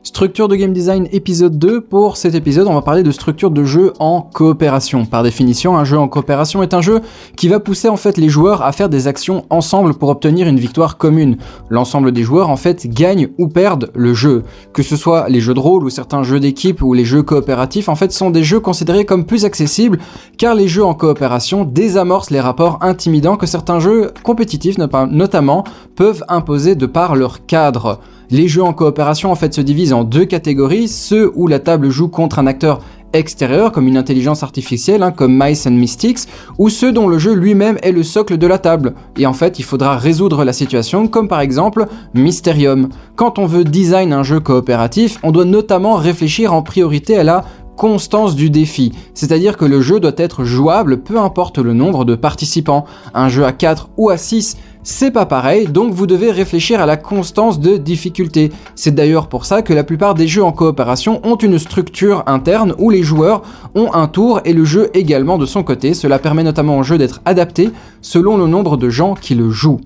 Structure de game design épisode 2. Pour cet épisode, on va parler de structure de jeu en coopération. Par définition, un jeu en coopération est un jeu qui va pousser en fait les joueurs à faire des actions ensemble pour obtenir une victoire commune. L'ensemble des joueurs en fait gagnent ou perdent le jeu. Que ce soit les jeux de rôle ou certains jeux d'équipe ou les jeux coopératifs, en fait sont des jeux considérés comme plus accessibles car les jeux en coopération désamorcent les rapports intimidants que certains jeux compétitifs notamment peuvent imposer de par leur cadre. Les jeux en coopération en fait se divisent en deux catégories, ceux où la table joue contre un acteur extérieur comme une intelligence artificielle comme Mice and Mystics, ou ceux dont le jeu lui-même est le socle de la table. Et en fait il faudra résoudre la situation comme par exemple Mysterium. Quand on veut design un jeu coopératif, on doit notamment réfléchir en priorité à la constance du défi, c'est-à-dire que le jeu doit être jouable peu importe le nombre de participants. Un jeu à 4 ou à 6, c'est pas pareil, donc vous devez réfléchir à la constance de difficulté. C'est d'ailleurs pour ça que la plupart des jeux en coopération ont une structure interne où les joueurs ont un tour et le jeu également de son côté. Cela permet notamment au jeu d'être adapté selon le nombre de gens qui le jouent.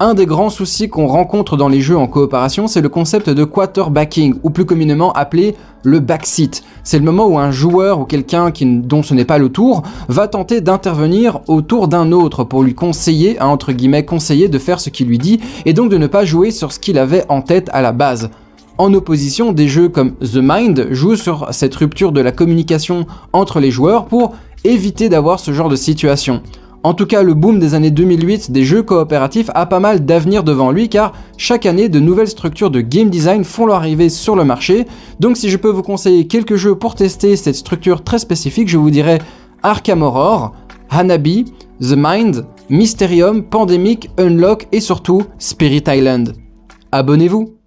Un des grands soucis qu'on rencontre dans les jeux en coopération, c'est le concept de quarterbacking, ou plus communément appelé le backseat. C'est le moment où un joueur ou quelqu'un dont ce n'est pas le tour va tenter d'intervenir au tour d'un autre pour lui conseiller, entre guillemets conseiller de faire ce qu'il lui dit, et donc de ne pas jouer sur ce qu'il avait en tête à la base. En opposition, des jeux comme The Mind jouent sur cette rupture de la communication entre les joueurs pour éviter d'avoir ce genre de situation. En tout cas, le boom des années 2008 des jeux coopératifs a pas mal d'avenir devant lui car chaque année, de nouvelles structures de game design font leur arrivée sur le marché. Donc si je peux vous conseiller quelques jeux pour tester cette structure très spécifique, je vous dirais Arkham Horror, Hanabi, The Mind, Mysterium, Pandemic, Unlock et surtout Spirit Island. Abonnez-vous!